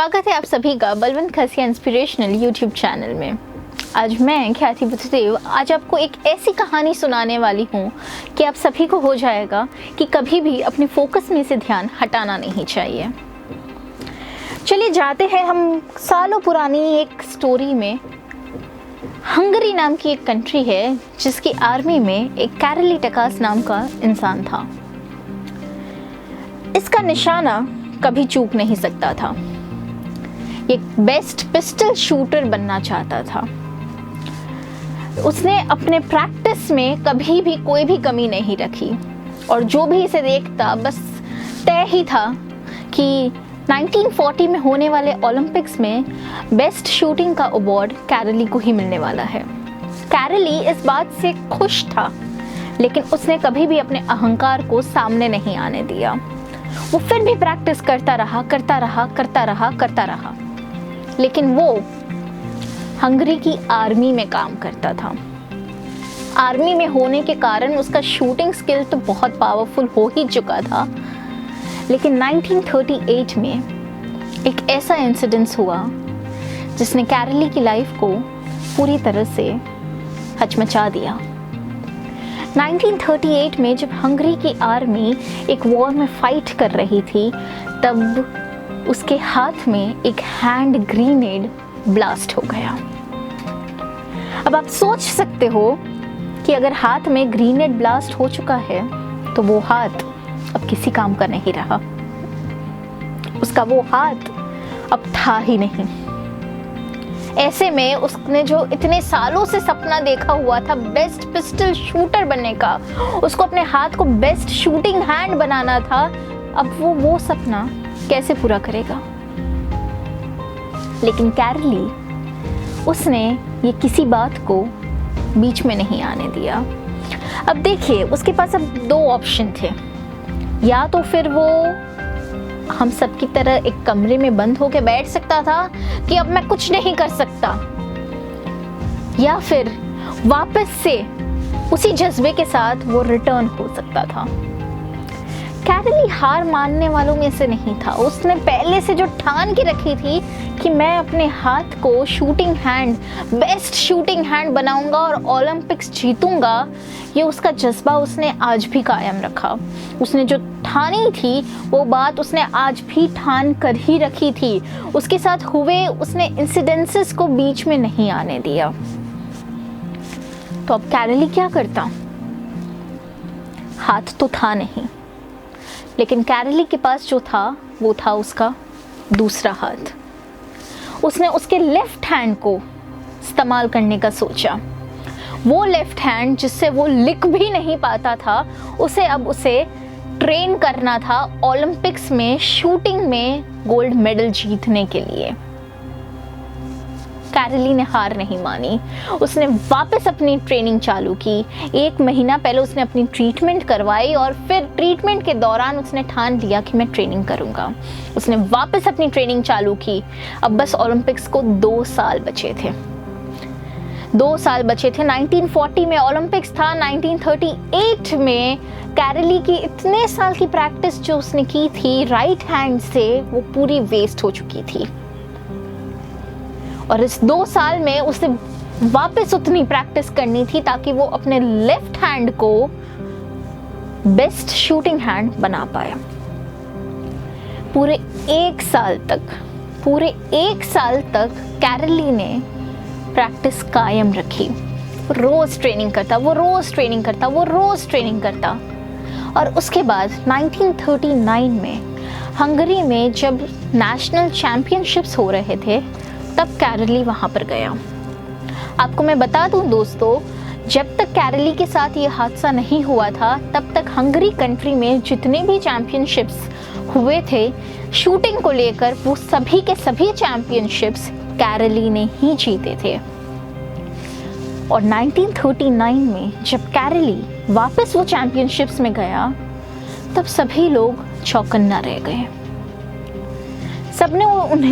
स्वागत है आप सभी का बलवंत खसिया इंस्पिरेशनल यूट्यूब चैनल में। आज मैं ख्याति बुद्धदेव आज आपको एक ऐसी कहानी सुनाने वाली हूँ कि आप सभी को हो जाएगा कि कभी भी अपने फोकस में से ध्यान हटाना नहीं चाहिए। चलिए जाते हैं हम सालों पुरानी एक स्टोरी में। हंगरी नाम की एक कंट्री है जिसकी आर्मी में एक कैरली टकास नाम का इंसान था। इसका निशाना कभी चूक नहीं सकता था। एक बेस्ट पिस्टल शूटर बनना चाहता था। उसने अपने प्रैक्टिस में कभी भी कोई भी कमी नहीं रखी और जो भी इसे देखता बस तय ही था कि 1940 में होने वाले ओलंपिक्स में बेस्ट शूटिंग का अवार्ड कैरली को ही मिलने वाला है। कैरली इस बात से खुश था, लेकिन उसने कभी भी अपने अहंकार को सामने नहीं आने दिया। वो फिर भी प्रैक्टिस करता रहा, लेकिन वो हंगरी की आर्मी में काम करता था। आर्मी में होने के कारण उसका शूटिंग स्किल तो बहुत पावरफुल हो ही चुका था, लेकिन 1938 में एक ऐसा इंसिडेंस हुआ जिसने कैरली की लाइफ को पूरी तरह से हचमचा दिया। 1938 में जब हंगरी की आर्मी एक वॉर में फाइट कर रही थी, तब उसके हाथ में एक हैंड ग्रेनेड ब्लास्ट हो गया। अब आप सोच सकते हो कि अगर हाथ में ग्रेनेड ब्लास्ट हो चुका है तो वो हाथ अब किसी काम का नहीं रहा। उसका वो हाथ अब था ही नहीं। ऐसे में उसने जो इतने सालों से सपना देखा हुआ था बेस्ट पिस्टल शूटर बनने का, उसको अपने हाथ को बेस्ट शूटिंग हैंड बनाना था, अब वो सपना कैसे पूरा करेगा। लेकिन कैरली उसने ये किसी बात को बीच में नहीं आने दिया। अब देखिए, उसके पास अब दो ऑप्शन थे। या तो फिर वो हम सब की तरह एक कमरे में बंद होकर बैठ सकता था कि अब मैं कुछ नहीं कर सकता, या फिर वापस से उसी जज्बे के साथ वो रिटर्न हो सकता था। कैरली हार मानने वालों में से नहीं था। उसने पहले से जो ठान के रखी थी कि मैं अपने हाथ को shooting hand best shooting hand बनाऊंगा और ओलंपिक्स जीतूंगा, ये उसका जज्बा उसने आज भी कायम रखा। उसने जो ठानी थी वो बात उसने आज भी ठान कर ही रखी थी। उसके साथ हुए उसने इंसिडेंसेस को बीच में नहीं आने दिया। तो अब कैरली क्या करता? हाथ तो था नहीं, लेकिन कैरली के पास जो था वो था उसका दूसरा हाथ। उसने उसके लेफ्ट हैंड को इस्तेमाल करने का सोचा। वो लेफ्ट हैंड जिससे वो लिख भी नहीं पाता था, उसे ट्रेन करना था ओलंपिक्स में शूटिंग में गोल्ड मेडल जीतने के लिए। कैरली ने हार नहीं मानी। उसने वापस अपनी ट्रेनिंग चालू की। 1 महीना पहले उसने अपनी ट्रीटमेंट करवाई और फिर ट्रीटमेंट के दौरान उसने ठान लिया कि मैं ट्रेनिंग करूंगा। उसने वापस अपनी ट्रेनिंग चालू की। अब बस ओलंपिक्स को 2 साल बचे थे। 2 साल बचे थे। 1940 में ओलंपिक्स था। 1938 में कैरली की इतने साल की प्रैक्टिस जो उसने की थी राइट हैंड से, वो पूरी वेस्ट हो चुकी थी। और इस 2 साल में उसे वापस उतनी प्रैक्टिस करनी थी ताकि वो अपने लेफ्ट हैंड को बेस्ट शूटिंग हैंड बना पाए। पूरे 1 साल तक कैरली ने प्रैक्टिस कायम रखी। रोज ट्रेनिंग करता। और उसके बाद 1939 में हंगरी में जब नेशनल चैंपियनशिप्स हो रहे थे, तब कैरली वहां पर गया। आपको मैं बता दूं दोस्तों, जब तक कैरली के साथ ये हादसा नहीं हुआ था, तब तक हंगरी कंट्री में जितने भी चैंपियनशिप्स हुए थे शूटिंग को लेकर, वो सभी के सभी चैंपियनशिप्स कैरली ने ही जीते थे। और 1939 में जब कैरली वापस वो चैंपियनशिप्स में गया, तब सभी लोग चौकन्ना रह गए। सबने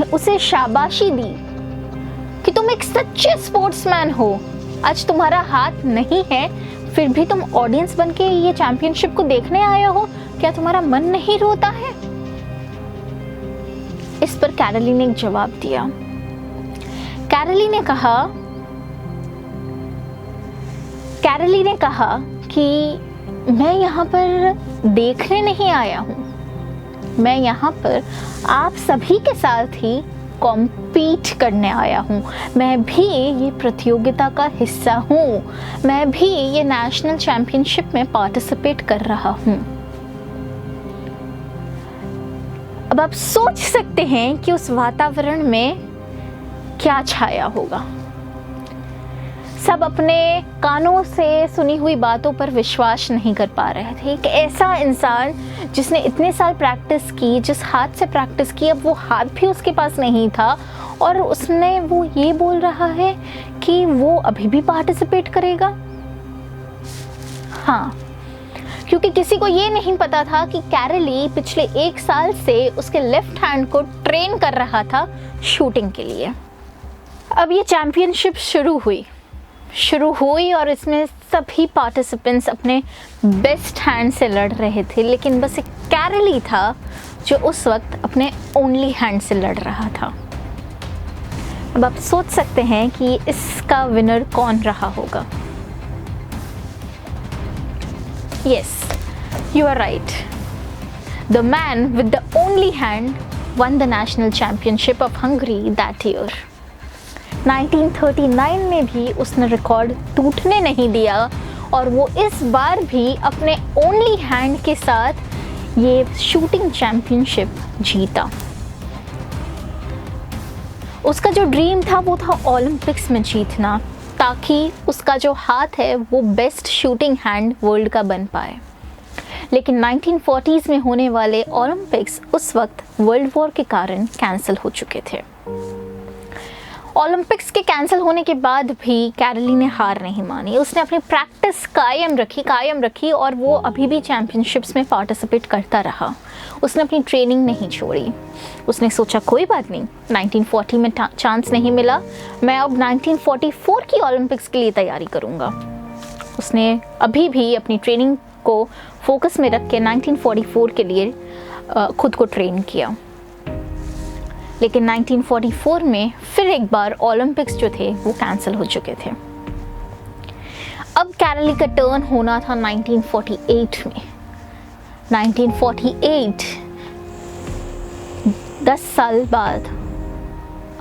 उसे शाबाशी दी कि तुम एक सच्चे स्पोर्ट्समैन हो। आज तुम्हारा हाथ नहीं है, फिर भी तुम ऑडियंस बनके ये चैंपियनशिप को देखने आए हो। क्या तुम्हारा मन नहीं रोता है? इस पर कैरोली ने एक जवाब दिया। कैरोली ने कहा कि मैं यहाँ पर देखने नहीं आया हूँ, मैं यहाँ पर आप सभी के साथ ही कॉम्पीट करने आया हूँ, मैं भी ये प्रतियोगिता का हिस्सा हूँ, मैं भी ये नेशनल चैंपियनशिप में पार्टिसिपेट कर रहा हूँ। अब आप सोच सकते हैं कि उस वातावरण में क्या छाया होगा। सब अपने कानों से सुनी हुई बातों पर विश्वास नहीं कर पा रहे थे कि ऐसा इंसान जिसने इतने साल प्रैक्टिस की, जिस हाथ से प्रैक्टिस की, अब वो हाथ भी उसके पास नहीं था और वो ये बोल रहा है कि वो अभी भी पार्टिसिपेट करेगा। हाँ, क्योंकि किसी को ये नहीं पता था कि कैरोली पिछले 1 साल से उसके लेफ्ट हैंड को ट्रेन कर रहा था शूटिंग के लिए। अब ये चैंपियनशिप शुरू हुई और इसमें सभी पार्टिसिपेंट्स अपने बेस्ट हैंड से लड़ रहे थे, लेकिन बस एक कैरोली था जो उस वक्त अपने ओनली हैंड से लड़ रहा था। अब आप सोच सकते हैं कि इसका विनर कौन रहा होगा। Yes, you are right. The man with the only hand won the national championship of Hungary that year. 1939 में भी उसने रिकॉर्ड टूटने नहीं दिया और वो इस बार भी अपने ओनली हैंड के साथ ये शूटिंग चैंपियनशिप जीता। उसका जो ड्रीम था वो था ओलंपिक्स में जीतना, ताकि उसका जो हाथ है वो बेस्ट शूटिंग हैंड वर्ल्ड का बन पाए। लेकिन 1940s में होने वाले ओलंपिक्स उस वक्त वर्ल्ड वॉर के कारण कैंसिल हो चुके थे। ओलंपिक्स के कैंसिल होने के बाद भी कैरोली ने हार नहीं मानी। उसने अपनी प्रैक्टिस कायम रखी और वो अभी भी चैंपियनशिप्स में पार्टिसिपेट करता रहा। उसने अपनी ट्रेनिंग नहीं छोड़ी। उसने सोचा कोई बात नहीं, 1940 में चांस नहीं मिला, मैं अब 1944 की ओलंपिक्स के लिए तैयारी करूँगा। उसने अभी भी अपनी ट्रेनिंग को फोकस में रख के 1944 के लिए खुद को ट्रेन किया। लेकिन 1944 में फिर एक बार ओलंपिक्स जो थे वो कैंसिल हो चुके थे। अब कैरोली का टर्न होना था 1948 में। 1948, 10 साल बाद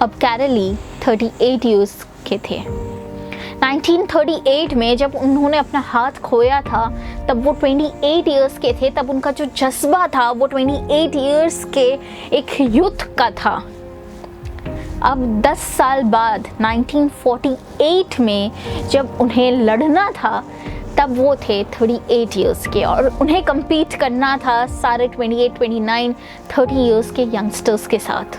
अब कैरोली 38 इयर्स के थे। 1938 में जब उन्होंने अपना हाथ खोया था तब वो 28 इयर्स के थे। तब उनका जो जज्बा था वो 28 इयर्स के एक युद्ध का था। अब 10 साल बाद 1948 में जब उन्हें लड़ना था तब वो थे 38 इयर्स के और उन्हें compete करना था सारे 28, 29, 30 इयर्स के यंगस्टर्स के साथ,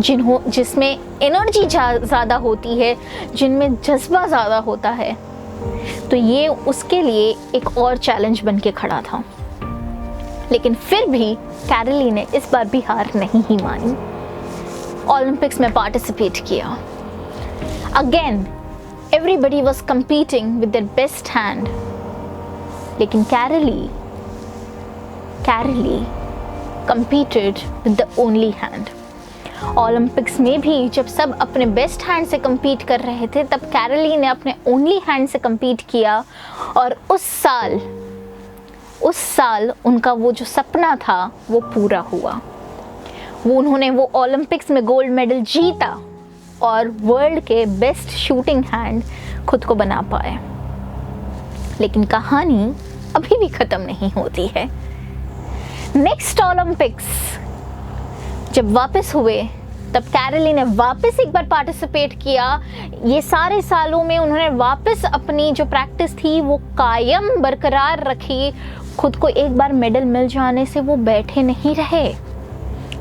जिसमें एनर्जी ज़्यादा होती है, जिनमें जज्बा ज़्यादा होता है। तो ये उसके लिए एक और चैलेंज बन के खड़ा था। लेकिन फिर भी कैरोली ने इस बार भी हार नहीं ही मानी, ओलंपिक्स में पार्टिसिपेट किया। Again everybody was competing with their best hand, लेकिन Karoly competed with the only hand. Olympics में भी जब सब अपने बेस्ट हैंड से compete कर रहे थे तब कैरोली ने अपने ओनली हैंड से compete किया और उस साल उनका वो जो सपना था वो पूरा हुआ। उन्होंने वो ओलंपिक्स में गोल्ड मेडल जीता और वर्ल्ड के बेस्ट शूटिंग हैंड खुद को बना पाए। लेकिन कहानी अभी भी ख़त्म नहीं होती है। नेक्स्ट ओलंपिक्स जब वापस हुए तब कैरोली ने वापस एक बार पार्टिसिपेट किया। ये सारे सालों में उन्होंने वापस अपनी जो प्रैक्टिस थी वो कायम बरकरार रखी। खुद को एक बार मेडल मिल जाने से वो बैठे नहीं रहे,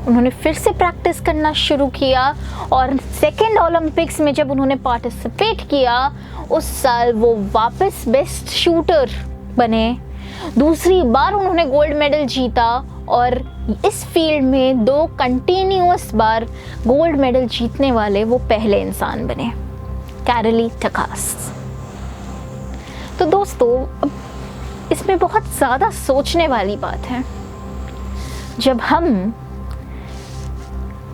उन्होंने फिर से प्रैक्टिस करना शुरू किया और सेकेंड ओलंपिक्स में जब उन्होंने पार्टिसिपेट किया उस साल वो वापस बेस्ट शूटर बने। दूसरी बार उन्होंने गोल्ड मेडल जीता और इस फील्ड में 2 कंटिन्यूअस बार गोल्ड मेडल जीतने वाले वो पहले इंसान बने, कैरोली टकास। तो दोस्तों इसमें बहुत ज़्यादा सोचने वाली बात है। जब हम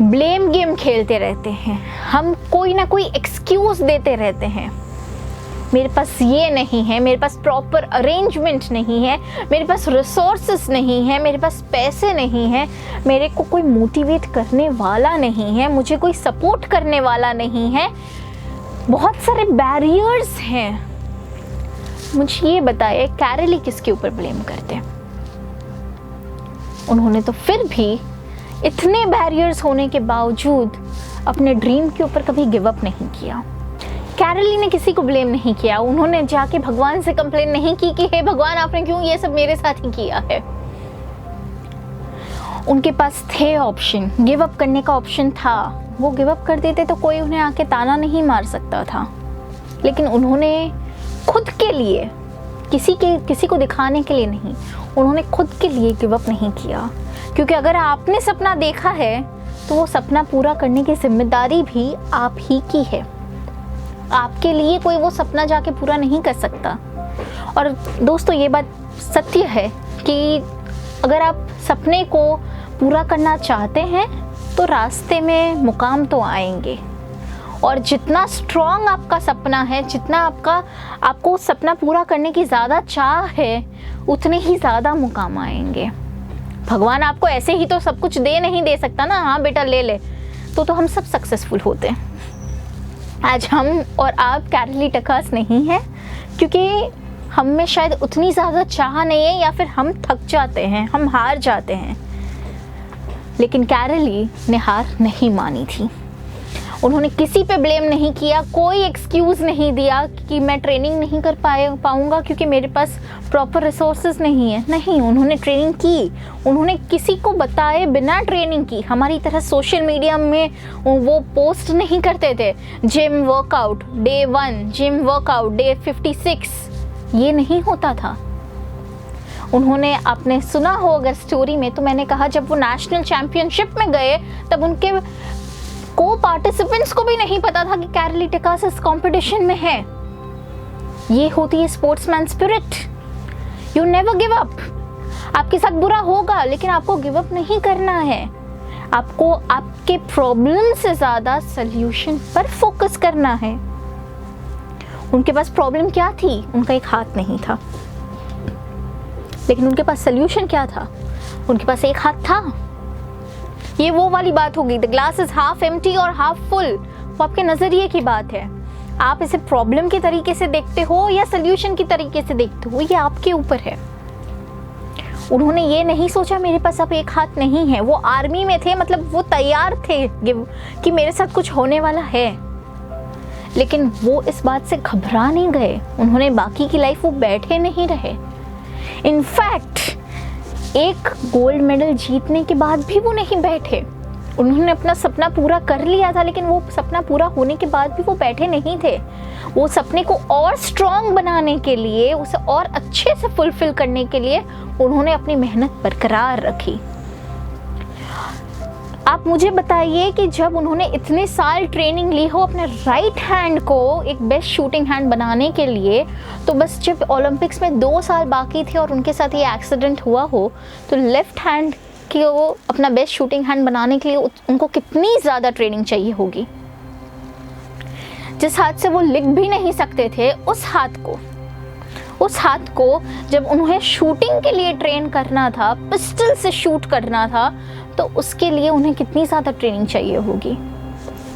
ब्लेम गेम खेलते रहते हैं, हम कोई ना कोई एक्सक्यूज़ देते रहते हैं। मेरे पास ये नहीं है, मेरे पास प्रॉपर अरेंजमेंट नहीं है, मेरे पास रिसोर्सेस नहीं है, मेरे पास पैसे नहीं है, मेरे को कोई मोटिवेट करने वाला नहीं है, मुझे कोई सपोर्ट करने वाला नहीं है, बहुत सारे बैरियर्स हैं। मुझे ये बताइए कैरली किसके ऊपर ब्लेम करते हैं? उन्होंने तो फिर भी इतने बैरियर्स होने के बावजूद अपने ड्रीम के ऊपर कभी गिव अप नहीं किया। कैरली ने किसी को ब्लेम नहीं किया, उन्होंने जाके भगवान से कंप्लेन नहीं की कि हे भगवान आपने क्यों ये सब मेरे साथ ही किया है। उनके पास थे ऑप्शन, गिव अप करने का ऑप्शन था, वो गिव अप कर देते तो कोई उन्हें आके ताना नहीं मार सकता था। लेकिन उन्होंने खुद के लिए, किसी को दिखाने के लिए नहीं, उन्होंने खुद के लिए गिव अप नहीं किया। क्योंकि अगर आपने सपना देखा है तो वो सपना पूरा करने की जिम्मेदारी भी आप ही की है। आपके लिए कोई वो सपना जाके पूरा नहीं कर सकता। और दोस्तों ये बात सत्य है कि अगर आप सपने को पूरा करना चाहते हैं तो रास्ते में मुकाम तो आएंगे, और जितना स्ट्रॉन्ग आपका सपना है, जितना आपको सपना पूरा करने की ज़्यादा चाह है, उतने ही ज़्यादा मुकाम आएंगे। भगवान आपको ऐसे ही तो सब कुछ नहीं दे सकता ना, हाँ बेटा ले ले, तो हम सब सक्सेसफुल होते हैं। आज हम और आप कैरली टकास नहीं है क्योंकि हम में शायद उतनी ज़्यादा चाह नहीं है, या फिर हम थक जाते हैं, हम हार जाते हैं। लेकिन कैरली ने हार नहीं मानी थी। उन्होंने किसी पे ब्लेम नहीं किया, कोई एक्सक्यूज़ नहीं दिया कि मैं ट्रेनिंग नहीं कर पाऊँगा क्योंकि मेरे पास प्रॉपर रिसोर्सेज नहीं है। नहीं, उन्होंने ट्रेनिंग की, उन्होंने किसी को बताए बिना ट्रेनिंग की। हमारी तरह सोशल मीडिया में वो पोस्ट नहीं करते थे gym workout day 1, gym workout day 56, ये नहीं होता था। उन्होंने, आपने सुना हो अगर स्टोरी में, तो मैंने कहा जब वो नेशनल चैम्पियनशिप में गए तब उनके को पार्टिसिपेंट्स को भी नहीं पता था कि कैरली टकास इस कंपटीशन में है। ये होती है sportsman spirit. You never give up. आपके साथ बुरा होगा लेकिन आपको गिव अप नहीं करना है। आपको आपके प्रॉब्लम से ज़्यादा सल्यूशन पर फोकस करना है। उनके पास प्रॉब्लम क्या थी? उनका एक हाथ नहीं था, लेकिन उनके पास सल्यूशन क्या था? उनके पास एक हाथ था। ये वो वाली बात होगी, the glass is half empty और हाफ फुल। वो आपके नज़रिए की बात है। आप इसे प्रॉब्लम के तरीके से देखते हो या सल्यूशन की तरीके से देखते हो, ये आपके ऊपर है। उन्होंने ये नहीं सोचा मेरे पास अब एक हाथ नहीं है। वो आर्मी में थे, मतलब वो तैयार थे कि मेरे साथ कुछ होने वाला है, लेकिन वो इस बात से घबरा नहीं गए। उन्होंने बाकी की लाइफ वो बैठे नहीं रहे। इनफैक्ट एक गोल्ड मेडल जीतने के बाद भी वो नहीं बैठे। उन्होंने अपना सपना पूरा कर लिया था, लेकिन वो सपना पूरा होने के बाद भी वो बैठे नहीं थे। वो सपने को और स्ट्रॉन्ग बनाने के लिए, उसे और अच्छे से फुलफिल करने के लिए उन्होंने अपनी मेहनत बरकरार रखी। आप मुझे बताइए कि जब उन्होंने इतने साल ट्रेनिंग ली हो अपने राइट हैंड को एक बेस्ट शूटिंग हैंड बनाने के लिए, तो बस जब ओलंपिक्स में 2 साल बाकी थे और उनके साथ ये एक्सीडेंट हुआ हो, तो लेफ्ट हैंड कि वो अपना बेस्ट शूटिंग हैंड बनाने के लिए उनको कितनी ज़्यादा ट्रेनिंग चाहिए होगी। जिस हाथ से वो लिख भी नहीं सकते थे, उस हाथ को जब उन्हें शूटिंग के लिए ट्रेन करना था, पिस्टल से शूट करना था, तो उसके लिए उन्हें कितनी ज़्यादा ट्रेनिंग चाहिए होगी।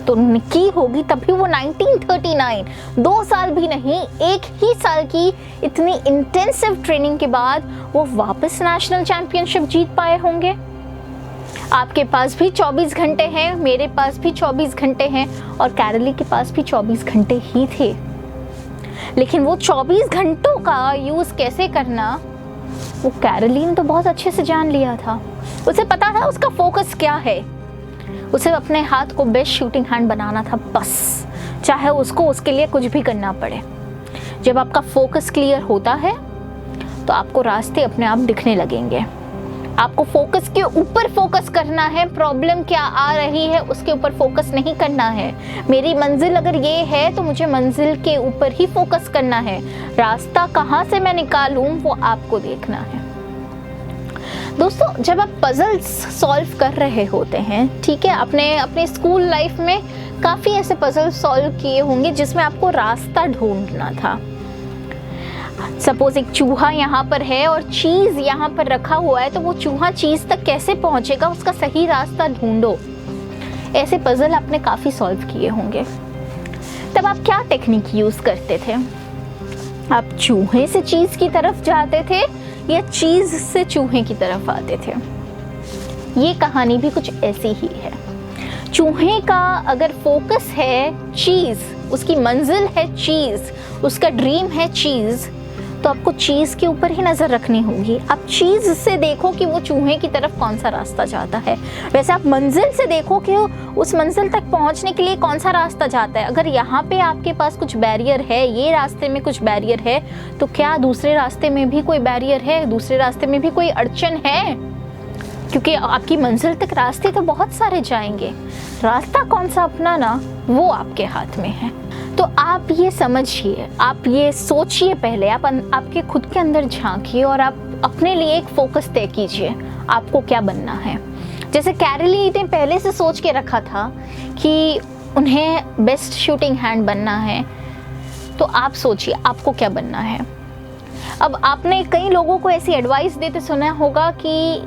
तो उन्होंने की होगी, तभी वो 1939, 2 साल भी नहीं, 1 ही साल की इतनी इंटेंसिव ट्रेनिंग के बाद वो वापस नेशनल चैंपियनशिप जीत पाए होंगे। आपके पास भी 24 घंटे हैं, मेरे पास भी 24 घंटे हैं, और कैरली के पास भी 24 घंटे ही थे। लेकिन वो 24 घंटों का यूज़ कैसे करना, वो कैरली ने तो बहुत अच्छे से जान लिया था। उसे पता था उसका फोकस क्या है। उसे अपने हाथ को बेस्ट शूटिंग हैंड बनाना था बस, चाहे उसको उसके लिए कुछ भी करना पड़े। जब आपका फोकस क्लियर होता है तो आपको रास्ते अपने आप दिखने लगेंगे। आपको फोकस के ऊपर फोकस करना है, प्रॉब्लम क्या आ रही है उसके ऊपर फोकस नहीं करना है। मेरी मंजिल अगर ये है तो मुझे मंजिल के ऊपर ही फोकस करना है। रास्ता कहाँ से मैं निकालूं वो आपको देखना है। दोस्तों, जब आप पजल्स सॉल्व कर रहे होते हैं, ठीक है, अपने स्कूल लाइफ में काफ़ी ऐसे पजल सॉल्व किए होंगे जिसमें आपको रास्ता ढूंढना था। सपोज एक चूहा यहाँ पर है और चीज़ यहाँ पर रखा हुआ है, तो वो चूहा चीज़ तक कैसे पहुँचेगा, उसका सही रास्ता ढूंढो। ऐसे पजल आपने काफ़ी सॉल्व किए होंगे। तब आप क्या टेक्निक यूज़ करते थे? आप चूहे से चीज़ की तरफ जाते थे या चीज़ से चूहे की तरफ आते थे? ये कहानी भी कुछ ऐसी ही है। चूहे का अगर फोकस है चीज़, उसकी मंजिल है चीज़, उसका ड्रीम है चीज़, तो आपको चीज़ के ऊपर ही नज़र रखनी होगी। आप चीज़ से देखो कि वो चूहे की तरफ कौन सा रास्ता जाता है। वैसे आप मंजिल से देखो कि उस मंजिल तक पहुंचने के लिए कौन सा रास्ता जाता है। अगर यहाँ पे आपके पास कुछ बैरियर है, ये रास्ते में कुछ बैरियर है, तो क्या दूसरे रास्ते में भी कोई बैरियर है, दूसरे रास्ते में भी कोई अड़चन है? क्योंकि आपकी मंजिल तक रास्ते तो बहुत सारे जाएंगे, रास्ता कौन सा अपनाना वो आपके हाथ में है। तो आप ये समझिए, आप ये सोचिए पहले, आपके खुद के अंदर झांकिए और आप अपने लिए एक फोकस तय कीजिए, आपको क्या बनना है। जैसे कैरली ने पहले से सोच के रखा था कि उन्हें बेस्ट शूटिंग हैंड बनना है, तो आप सोचिए आपको क्या बनना है। अब आपने कई लोगों को ऐसी एडवाइस देते सुना होगा कि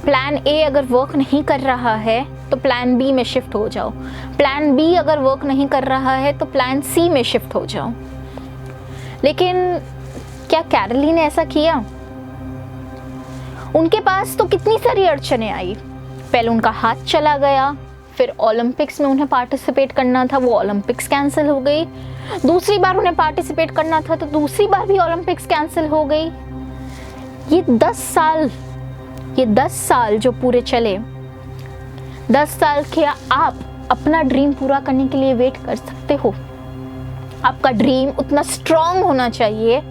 प्लान ए अगर वर्क नहीं कर रहा है तो प्लान बी में शिफ्ट हो जाओ, प्लान बी अगर वर्क नहीं कर रहा है तो प्लान सी में शिफ्ट हो जाओ। लेकिन क्या कैरली ने ऐसा किया? उनके पास तो कितनी सारी अड़चनें आई। पहले उनका हाथ चला गया, फिर ओलंपिक्स में उन्हें पार्टिसिपेट करना था, वो ओलंपिक्स कैंसिल हो गई। दूसरी बार उन्हें पार्टिसिपेट करना था तो दूसरी बार भी ओलंपिक्स कैंसिल हो गई। ये 10 साल जो पूरे चले, 10 साल क्या आप अपना ड्रीम पूरा करने के लिए वेट कर सकते हो? आपका ड्रीम उतना स्ट्रांग होना चाहिए,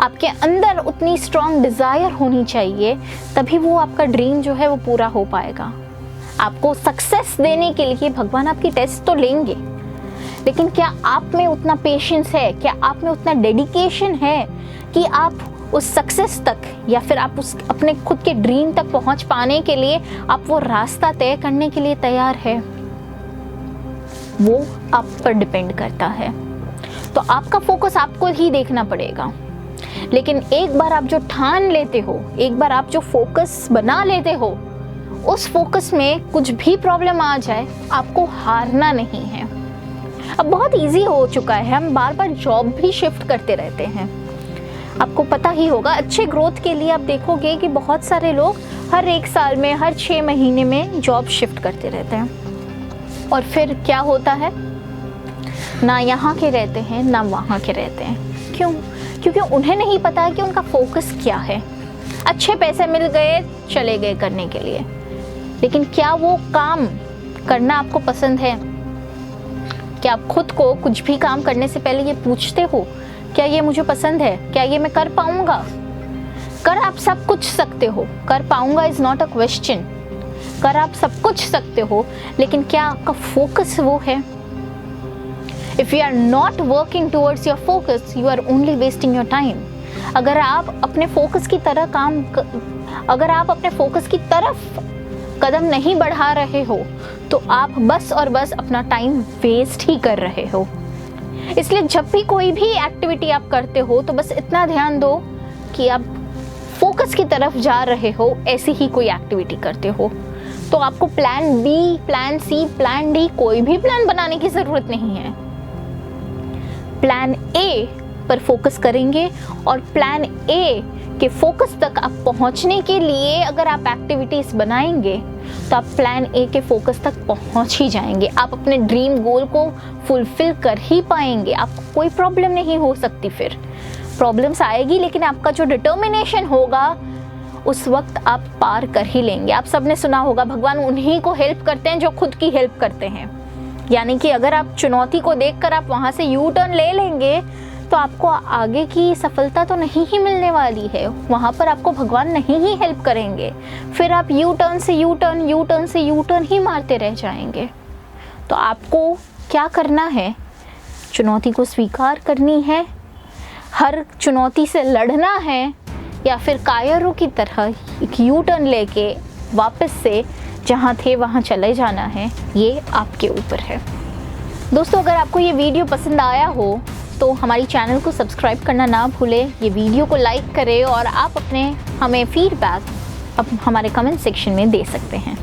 आपके अंदर उतनी स्ट्रांग डिज़ायर होनी चाहिए, तभी वो आपका ड्रीम जो है वो पूरा हो पाएगा। आपको सक्सेस देने के लिए भगवान आपकी टेस्ट तो लेंगे, लेकिन क्या आप में उतना पेशेंस है, क्या आप में उतना डेडिकेशन है कि आप उस सक्सेस तक या फिर आप उस अपने खुद के ड्रीम तक पहुंच पाने के लिए आप वो रास्ता तय करने के लिए तैयार है? वो आप पर डिपेंड करता है। तो आपका फोकस आपको ही देखना पड़ेगा। लेकिन एक बार आप जो ठान लेते हो, एक बार आप जो फोकस बना लेते हो, उस फोकस में कुछ भी प्रॉब्लम आ जाए आपको हारना नहीं है। अब बहुत इजी हो चुका है, हम बार बार जॉब भी शिफ्ट करते रहते हैं। आपको पता ही होगा, अच्छे ग्रोथ के लिए आप देखोगे कि बहुत सारे लोग हर 1 साल में, हर 6 महीने में जॉब शिफ्ट करते रहते हैं। और फिर क्या होता है, ना यहाँ के रहते हैं ना वहाँ के रहते हैं। क्यों? क्योंकि उन्हें नहीं पता कि उनका फोकस क्या है। अच्छे पैसे मिल गए, चले गए करने के लिए, लेकिन क्या वो काम करना आपको पसंद है? क्या आप खुद को कुछ भी काम करने से पहले ये पूछते हो, क्या ये मुझे पसंद है, क्या ये मैं कर पाऊंगा? कर आप सब कुछ सकते हो, कर पाऊंगा इज नॉट अ क्वेश्चन। कर आप सब कुछ सकते हो, लेकिन क्या आपका फोकस वो है? If you are not working towards your focus, you are only wasting your time. अगर आप अपने फोकस की तरफ कदम नहीं बढ़ा रहे हो, तो आप बस और बस अपना टाइम वेस्ट ही कर रहे हो। इसलिए जब भी कोई भी एक्टिविटी आप करते हो, तो बस इतना ध्यान दो कि आप फोकस की तरफ जा रहे हो, ऐसी ही कोई एक्टिविटी करते हो। तो आपको plan B, plan C, plan D, कोई भी प्लान बनाने की ज़रूरत नहीं है। प्लान ए पर फोकस करेंगे और प्लान ए के फोकस तक आप पहुंचने के लिए अगर आप एक्टिविटीज़ बनाएंगे, तो आप प्लान ए के फोकस तक पहुंच ही जाएंगे। आप अपने ड्रीम गोल को फुलफिल कर ही पाएंगे। आपको कोई प्रॉब्लम नहीं हो सकती। फिर प्रॉब्लम्स आएगी, लेकिन आपका जो डिटर्मिनेशन होगा उस वक्त आप पार कर ही लेंगे। आप सबने सुना होगा, भगवान उन्हीं को हेल्प करते हैं जो खुद की हेल्प करते हैं। यानी कि अगर आप चुनौती को देखकर आप वहाँ से यू टर्न ले लेंगे, तो आपको आगे की सफलता तो नहीं ही मिलने वाली है। वहाँ पर आपको भगवान नहीं ही हेल्प करेंगे। फिर आप यू टर्न से यू टर्न ही मारते रह जाएंगे। तो आपको क्या करना है? चुनौती को स्वीकार करनी है, हर चुनौती से लड़ना है, या फिर कायरों की तरह एक यू टर्न लेके वापस से जहाँ थे वहाँ चले जाना है, ये आपके ऊपर है। दोस्तों, अगर आपको ये वीडियो पसंद आया हो तो हमारी चैनल को सब्सक्राइब करना ना भूलें, ये वीडियो को लाइक करें और आप अपने हमें फीडबैक अब हमारे कमेंट सेक्शन में दे सकते हैं।